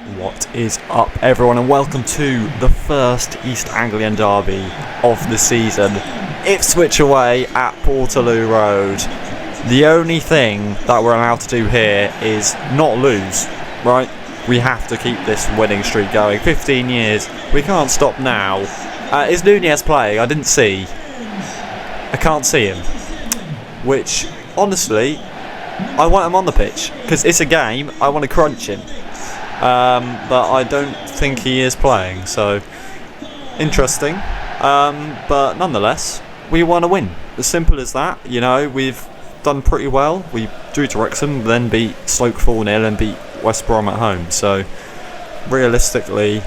What is up, everyone, and welcome to the first East Anglian derby of the season. Ipswich away at Portaloo Road. The only thing that we're allowed to do here is not lose, right? We have to keep this winning streak going. 15 years, we can't stop now. Is Nunez playing? I didn't see. I can't see him. Which, honestly, I want him on the pitch, because it's a game, I want to crunch him. But I don't think he is playing, so interesting. But nonetheless, we want to win. As simple as that. You know, we've done pretty well. We drew to Wrexham, then beat Stoke 4-0 and beat West Brom at home. So realistically,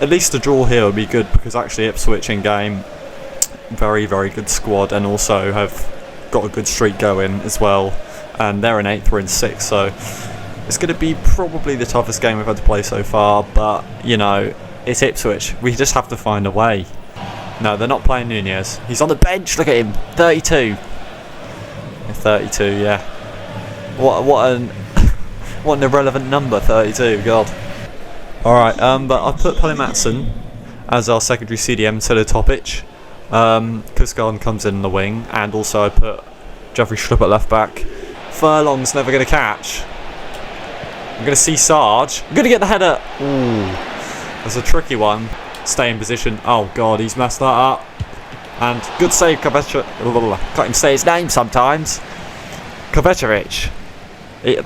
at least a draw here would be good, because actually Ipswich in game, very, very good squad, and also have got a good streak going as well. And they're in 8th, we're in 6th, so it's going to be probably the toughest game we've had to play so far, but, you know, it's Ipswich. We just have to find a way. No, they're not playing Nunez. He's on the bench, look at him, 32. 32, yeah. What an irrelevant number, 32, God. Alright, but I've put Pelly Matson as our secondary CDM to the Topic. Kuskaran comes in the wing, and also I put Jeffrey Schlupp at left back. Furlong's never going to catch. I'm going to see Sarge. I'm going to get the header. Ooh, that's a tricky one. Stay in position. Oh, God, he's messed that up. And good save, Kovacevic. Can't even say his name sometimes. Kovacevic.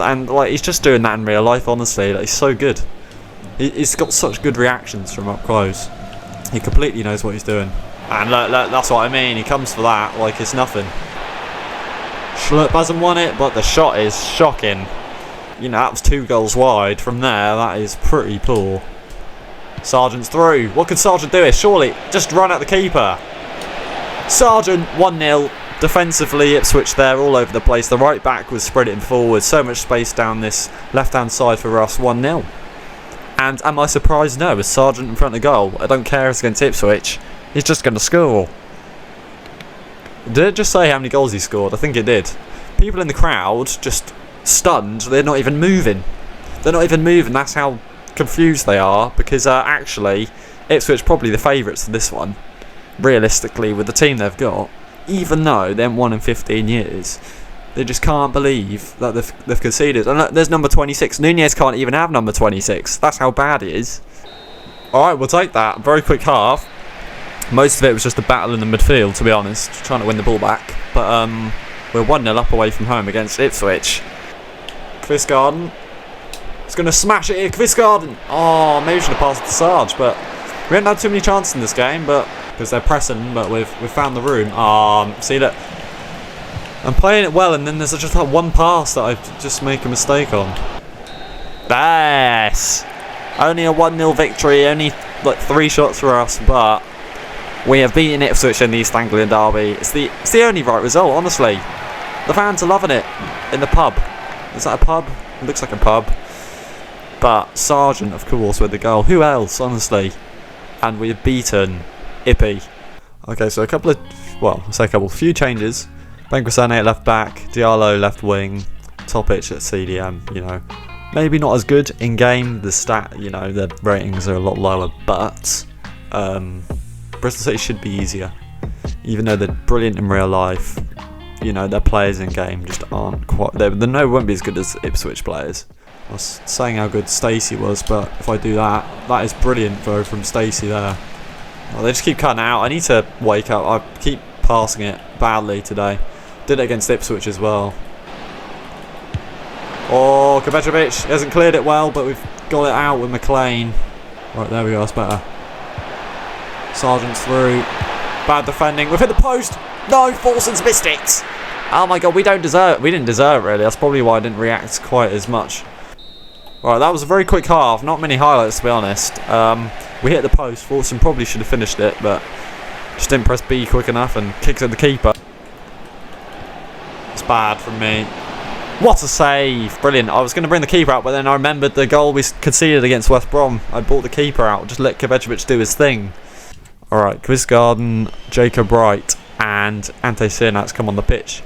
And like, he's just doing that in real life, honestly. Like, he's so good. He's got such good reactions from up close. He completely knows what he's doing. And look, that's what I mean. He comes for that like it's nothing. Schlupp hasn't won it, but the shot is shocking. You know, that was 2 goals wide. From there, that is pretty poor. Sargent's through. What could Sargent do here? Surely, just run at the keeper. Sargent, 1-0. Defensively, Ipswich there, all over the place. The right back was spreading forward. So much space down this left-hand side for us. 1-0. And am I surprised? No, with Sargent in front of the goal. I don't care if it's against Ipswich. He's just going to score. Did it just say how many goals he scored? I think it did. People in the crowd just stunned. They're not even moving. They're not even moving. That's how confused they are, because actually Ipswich probably the favourites for this one, realistically, with the team they've got. Even though they haven't won in 15 years, they just can't believe that they've conceded. And look, there's number 26. Nunez can't even have number 26. That's how bad it is. Alright, we'll take that. Very quick half. Most of it was just a battle in the midfield, to be honest, trying to win the ball back. But we're 1-0 up away from home against Ipswich. Kuskaran. He's going to smash it here. Kuskaran. Oh, maybe we should have passed it to Sarge, but we haven't had too many chances in this game, but because they're pressing, but we've found the room. See that? I'm playing it well, and then there's just that one pass that I just make a mistake on. Yes! Only a 1-0 victory, only like 3 shots for us, but we have beaten Ipswich in the East Anglian derby. It's the only right result, honestly. The fans are loving it in the pub. Is that a pub? It looks like a pub. But Sargent, of course, with the goal. Who else, honestly? And we've beaten Ippy. Okay, so a few changes. Benkwasane at left back, Diallo left wing, Topic at CDM, you know. Maybe not as good in game. The ratings are a lot lower, but Bristol City should be easier. Even though they're brilliant in real life, you know, their players in game just aren't quite. They won't be as good as Ipswich players. I was saying how good Stacey was, but if I do that is brilliant though from Stacey there. Well, they just keep cutting out. I need to wake up. I keep passing it badly today. Did it against Ipswich as well. Oh, Kovacevic hasn't cleared it well, but we've got it out with McLean. Right, there we go, that's better. Sargent's through. Bad defending. We've hit the post. No, Forson's missed it. Oh my God, we didn't deserve it really. That's probably why I didn't react quite as much. Right, that was a very quick half. Not many highlights, to be honest. We hit the post. Forson probably should have finished it, but just didn't press B quick enough and kicks at the keeper. It's bad from me. What a save. Brilliant. I was going to bring the keeper out, but then I remembered the goal we conceded against West Brom. I brought the keeper out. Just let Kovacevic do his thing. Alright, Kuskaran, Jacob Wright and Ante Sirnats come on the pitch.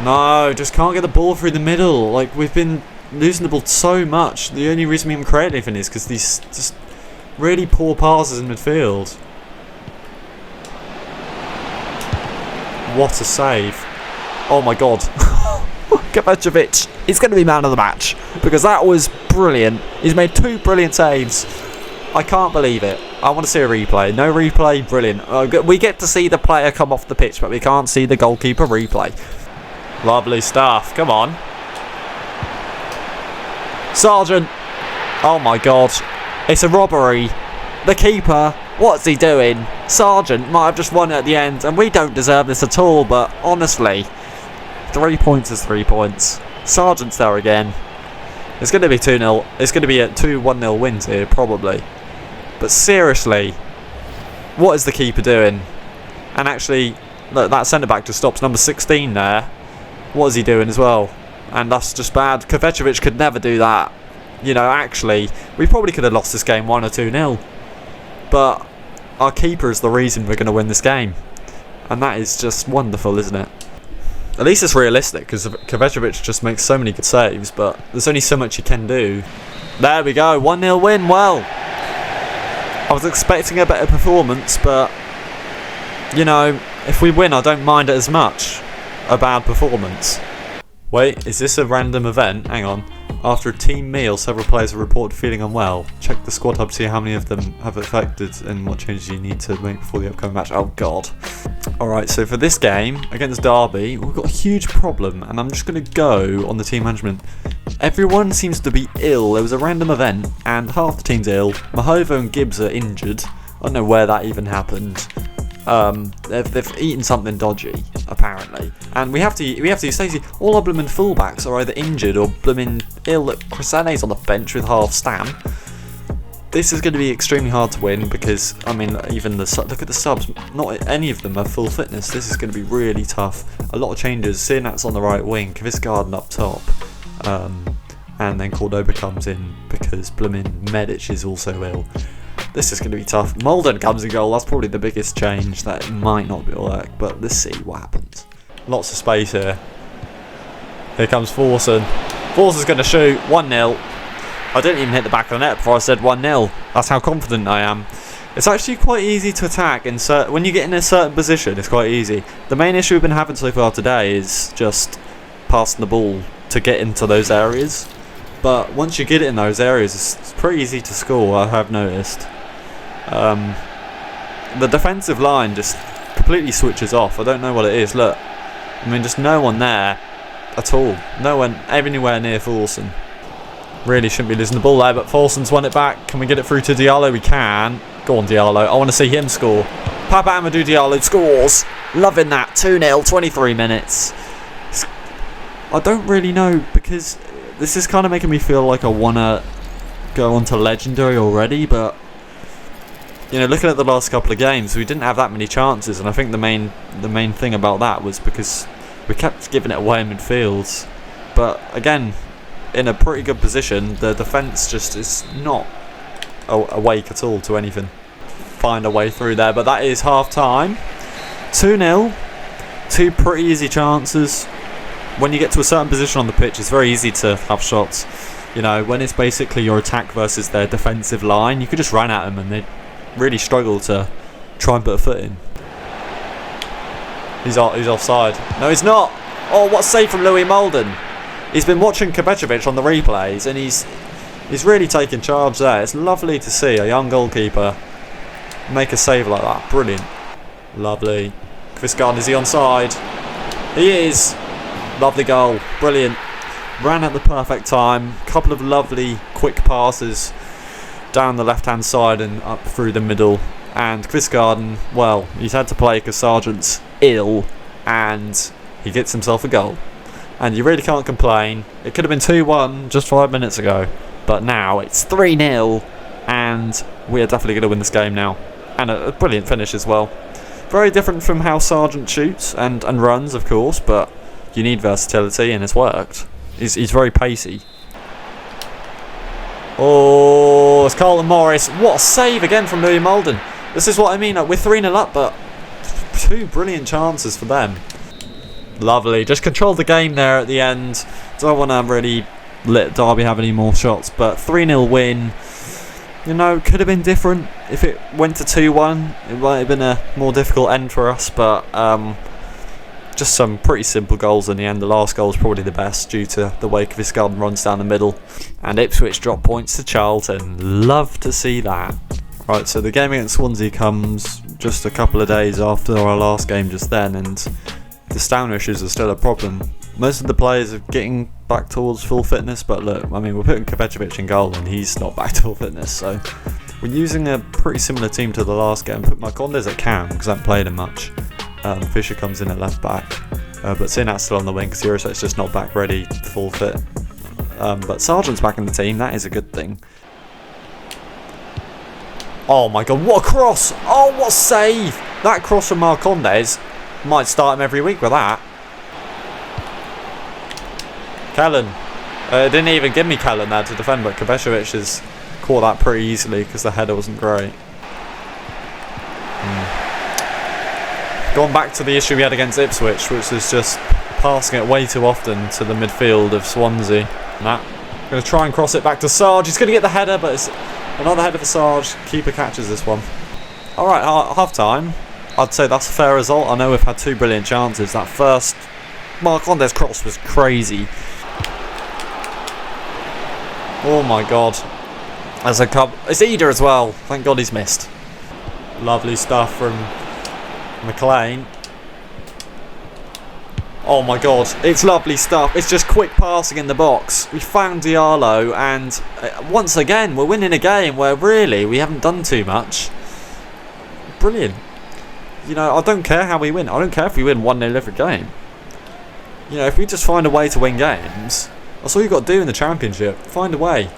No, just can't get the ball through the middle. Like, we've been losing the ball so much. The only reason we haven't created anything is because these just really poor passes in midfield. What a save. Oh my god. Kovacevic is going to be man of the match because that was brilliant. He's made 2 brilliant saves. I can't believe it. I want to see a replay. No replay, brilliant. We get to see the player come off the pitch, but we can't see the goalkeeper replay. Lovely stuff. Come on. Sargent. Oh my god. It's a robbery. The keeper, what's he doing? Sargent might have just won it at the end, and we don't deserve this at all, but honestly, 3 points is 3 points. Sargent's there again. It's going to be 2-0. It's going to be a 2-1-0 wins here, probably. But seriously, what is the keeper doing? And actually, look, that centre-back just stops number 16 there. What is he doing as well? And that's just bad. Kovacevic could never do that. You know, actually, we probably could have lost this game 1 or 2-0. But our keeper is the reason we're going to win this game. And that is just wonderful, isn't it? At least it's realistic, because Kovacevic just makes so many good saves, but there's only so much he can do. There we go, 1-0 win. Well, I was expecting a better performance, but, you know, if we win, I don't mind it as much. A bad performance. Wait, is this a random event? Hang on. After a team meal, several players have reported feeling unwell. Check the squad hub to see how many of them have affected and what changes you need to make before the upcoming match. Oh god. Alright, so for this game against Derby, we've got a huge problem, and I'm just going to go on the team management. Everyone seems to be ill. There was a random event, and half the team's ill. Mahova and Gibbs are injured. I don't know where that even happened. They've eaten something dodgy, apparently, and we have to use Stacey. All our blooming fullbacks are either injured or blooming ill. Look, Crisane's on the bench with half Stam. This is going to be extremely hard to win because, I mean, even look at the subs. Not any of them are full fitness. This is going to be really tough. A lot of changes. Sinat's on the right wing, Kvisgarden up top, and then Cordoba comes in because blooming Medic is also ill. This is going to be tough. Molden comes in goal. That's probably the biggest change. That might not work, but let's see what happens. Lots of space here. Here comes Forsen. Forsen's going to shoot. 1-0. I didn't even hit the back of the net before I said 1-0. That's how confident I am. It's actually quite easy to attack. When you get in a certain position, it's quite easy. The main issue we've been having so far today is just passing the ball to get into those areas. But once you get it in those areas, it's pretty easy to score, I have noticed. The defensive line just completely switches off. I don't know what it is. Look, I mean, just no one there at all. No one anywhere near Forsen. Really shouldn't be losing the ball there, but Forsen's won it back. Can we get it through to Diallo? We can. Go on, Diallo. I want to see him score. Papa Amadou Diallo scores. Loving that. 2-0, 23 minutes. I don't really know, because this is kind of making me feel like I want to go on to Legendary already, but, you know, looking at the last couple of games, we didn't have that many chances, and I think the main thing about that was because we kept giving it away in midfield. But again, in a pretty good position, the defence just is not awake at all to anything. Find a way through there, but that is half time. 2-0. 2 pretty easy chances. When you get to a certain position on the pitch, it's very easy to have shots. You know, when it's basically your attack versus their defensive line, you could just run at them and they really struggle to try and put a foot in. He's offside. No, he's not. Oh, what a save from Louis Molden. He's been watching Kovacevic on the replays, and he's really taken charge there. It's lovely to see a young goalkeeper make a save like that. Brilliant. Lovely. Kvisgarden, is he onside? He is. Lovely goal. Brilliant. Ran at the perfect time. Couple of lovely quick passes down the left-hand side and up through the middle. And Kvisgarden, well, he's had to play because Sargent's ill, and he gets himself a goal. And you really can't complain. It could have been 2-1 just 5 minutes ago, but now it's 3-0, and we are definitely going to win this game now. And a brilliant finish as well. Very different from how Sargent shoots and runs, of course, but you need versatility, and it's worked. He's very pacey. Oh, it's Carlton Morris. What a save again from Louis Molden. This is what I mean. We're 3-0 up, but 2 brilliant chances for them. Lovely. Just controlled the game there at the end. Don't want to really let Derby have any more shots. But 3-0 win, you know, could have been different. If it went to 2-1, it might have been a more difficult end for us. But just some pretty simple goals in the end. The last goal was probably the best due to the way Kvisgarden runs down the middle. And Ipswich drop points to Charlton. Love to see that. Right, so the game against Swansea comes just a couple of days after our last game just then, and the stamina issues are still a problem. Most of the players are getting back towards full fitness, but look, I mean, we're putting Kovacevic in goal and he's not back to full fitness, so we're using a pretty similar team to the last game. Put Marcondes at cam because I haven't played him much. Fisher comes in at left back, but Sinat's still on the wing because Eurosec's just not back ready, full fit. But Sargent's back in the team, that is a good thing. Oh my god, what a cross! Oh, what a save! That cross from Marcondes, might start him every week with that. Kellen. Didn't even give me Kellen there to defend, but Kovacevic has caught that pretty easily because the header wasn't great. Going back to the issue we had against Ipswich, which was just passing it way too often to the midfield of Swansea. Going to try and cross it back to Sarge. He's going to get the header, but it's another header for Sarge. Keeper catches this one. Alright, half time. I'd say that's a fair result. I know we've had two brilliant chances. That first Marcondes cross was crazy. Oh my god. As a cup, it's Eder as well. Thank god he's missed. Lovely stuff from McLean. Oh my god, it's lovely stuff. It's just quick passing in the box. We found Diallo, and once again we're winning a game where really we haven't done too much. Brilliant. You know, I don't care how we win. I don't care if we win 1-0 every game. You know, if we just find a way to win games, that's all you've got to do in the Championship. Find a way.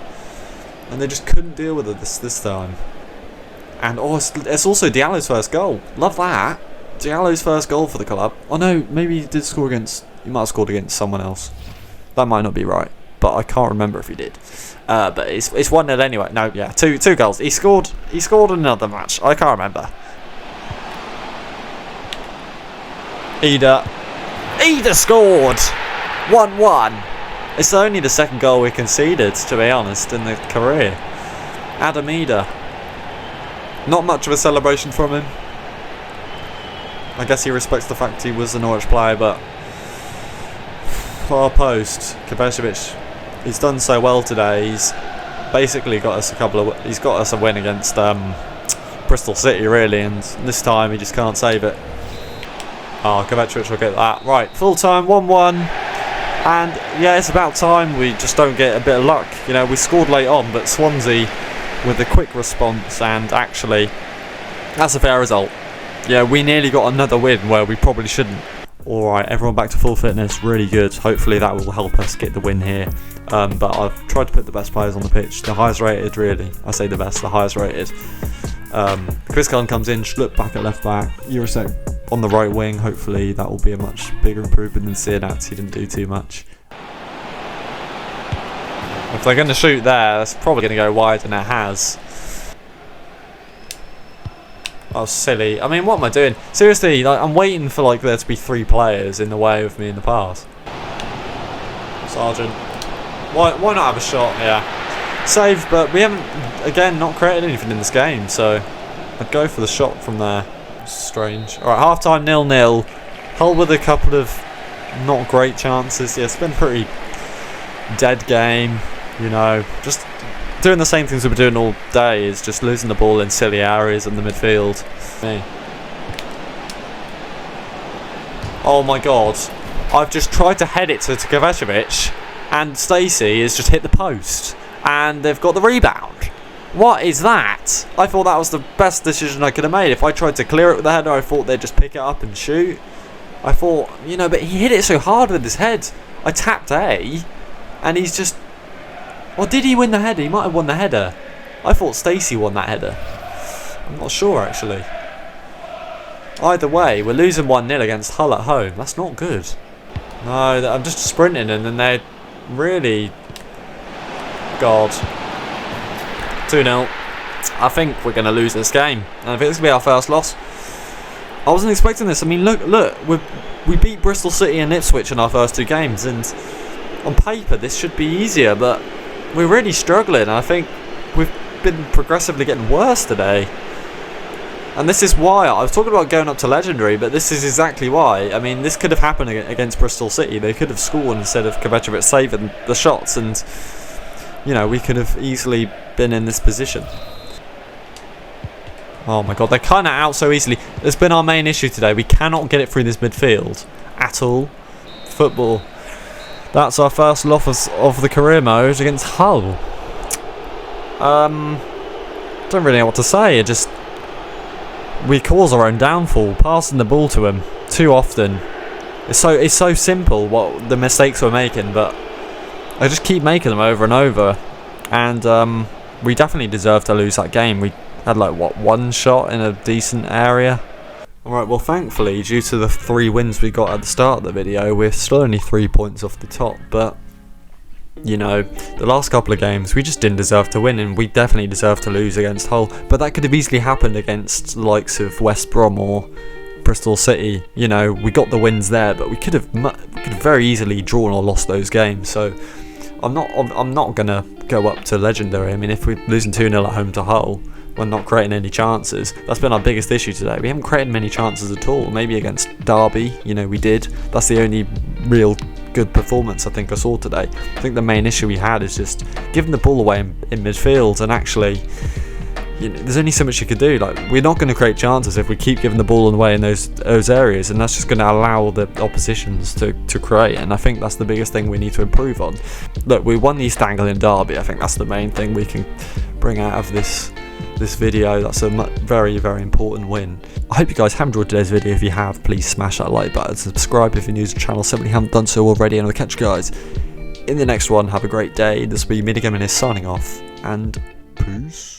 And they just couldn't deal with it this time. And oh, it's also Diallo's first goal. Love that. Diallo's first goal for the club. Oh no, maybe he did score against... He might have scored against someone else. That might not be right. But I can't remember if he did. But it's 1-0 anyway. No, yeah, two goals. He scored another match. I can't remember. Eder scored! 1-1. It's only the second goal we conceded, to be honest, in the career. Adam Eder. Not much of a celebration from him. I guess he respects the fact he was a Norwich player, but far post, Kovacevic, he's done so well today. He's basically got us he's got us a win against Bristol City, really, and this time he just can't save it. Oh, Kovacevic will get that. Right, full time, 1-1. And yeah, it's about time we just don't get a bit of luck. You know, we scored late on, but Swansea with a quick response, and actually, that's a fair result. Yeah, we nearly got another win where we probably shouldn't. Alright, everyone back to full fitness, really good. Hopefully that will help us get the win here. But I've tried to put the best players on the pitch. The highest rated, really. I say the best, the highest rated. Kvisgarden comes in, Schlupp back at left back. Eurosec on the right wing. Hopefully that will be a much bigger improvement than Sinat. He didn't do too much. If they're going to shoot there, that's probably going to go wide, and it has. Oh, silly. I mean, what am I doing? Seriously, like, I'm waiting for like there to be 3 players in the way of me in the pass. Sargent. Why not have a shot? Yeah. Save, but we haven't, again, not created anything in this game, so I'd go for the shot from there. Strange. Alright, half-time 0-0. Hull with a couple of not great chances. Yeah, it's been a pretty dead game, you know. Just doing the same things we've been doing all day, is just losing the ball in silly areas in the midfield. Oh my god. I've just tried to head it to Kovacevic, and Stacey has just hit the post, and they've got the rebound. What is that? I thought that was the best decision I could have made. If I tried to clear it with the header, I thought they'd just pick it up and shoot. I thought, you know, but he hit it so hard with his head. I tapped A, and he's just... Or did he win the header? He might have won the header. I thought Stacey won that header. I'm not sure, actually. Either way, we're losing 1-0 against Hull at home. That's not good. No, I'm just sprinting, and then they really... God. 2-0. I think we're going to lose this game. And I think this will be our first loss. I wasn't expecting this. I mean, look, we beat Bristol City and Ipswich in our first 2 games, and on paper this should be easier, but we're really struggling. I think we've been progressively getting worse today. And this is why I was talking about going up to legendary, but this is exactly why. I mean, this could have happened against Bristol City. They could have scored instead of Kovacevic saving the shots, and you know, we could have easily been in this position. Oh my god, they're cutting it out so easily. It's been our main issue today. We cannot get it through this midfield at all. Football. That's our first loss of the career mode against Hull. Don't really know what to say. We cause our own downfall, passing the ball to him too often. It's so simple what the mistakes we're making, but I just keep making them over and over. And we definitely deserve to lose that game. We had like one shot in a decent area. Alright, well thankfully due to the 3 wins we got at the start of the video, we're still only 3 points off the top, but you know, the last couple of games we just didn't deserve to win, and we definitely deserve to lose against Hull. But that could have easily happened against the likes of West Brom or Bristol City. You know, we got the wins there, but we could have very easily drawn or lost those games. So I'm not gonna go up to legendary. I mean, if we're losing 2-0 at home to Hull, we're not creating any chances. That's been our biggest issue today. We haven't created many chances at all. Maybe against Derby, you know, we did. That's the only real good performance I think I saw today. I think the main issue we had is just giving the ball away in midfield, and actually, you know, there's only so much you could do. Like, we're not going to create chances if we keep giving the ball away in those areas, and that's just going to allow the oppositions to create. And I think that's the biggest thing we need to improve on. Look, we won the East Anglian Derby. I think that's the main thing we can bring out of this video. That's a very, very important win. I hope you guys have enjoyed today's video. If you have, please smash that like button, subscribe if you're new to the channel, simply haven't done so already, and I'll catch you guys in the next one. Have a great day. This will be Minikitman signing off, and peace.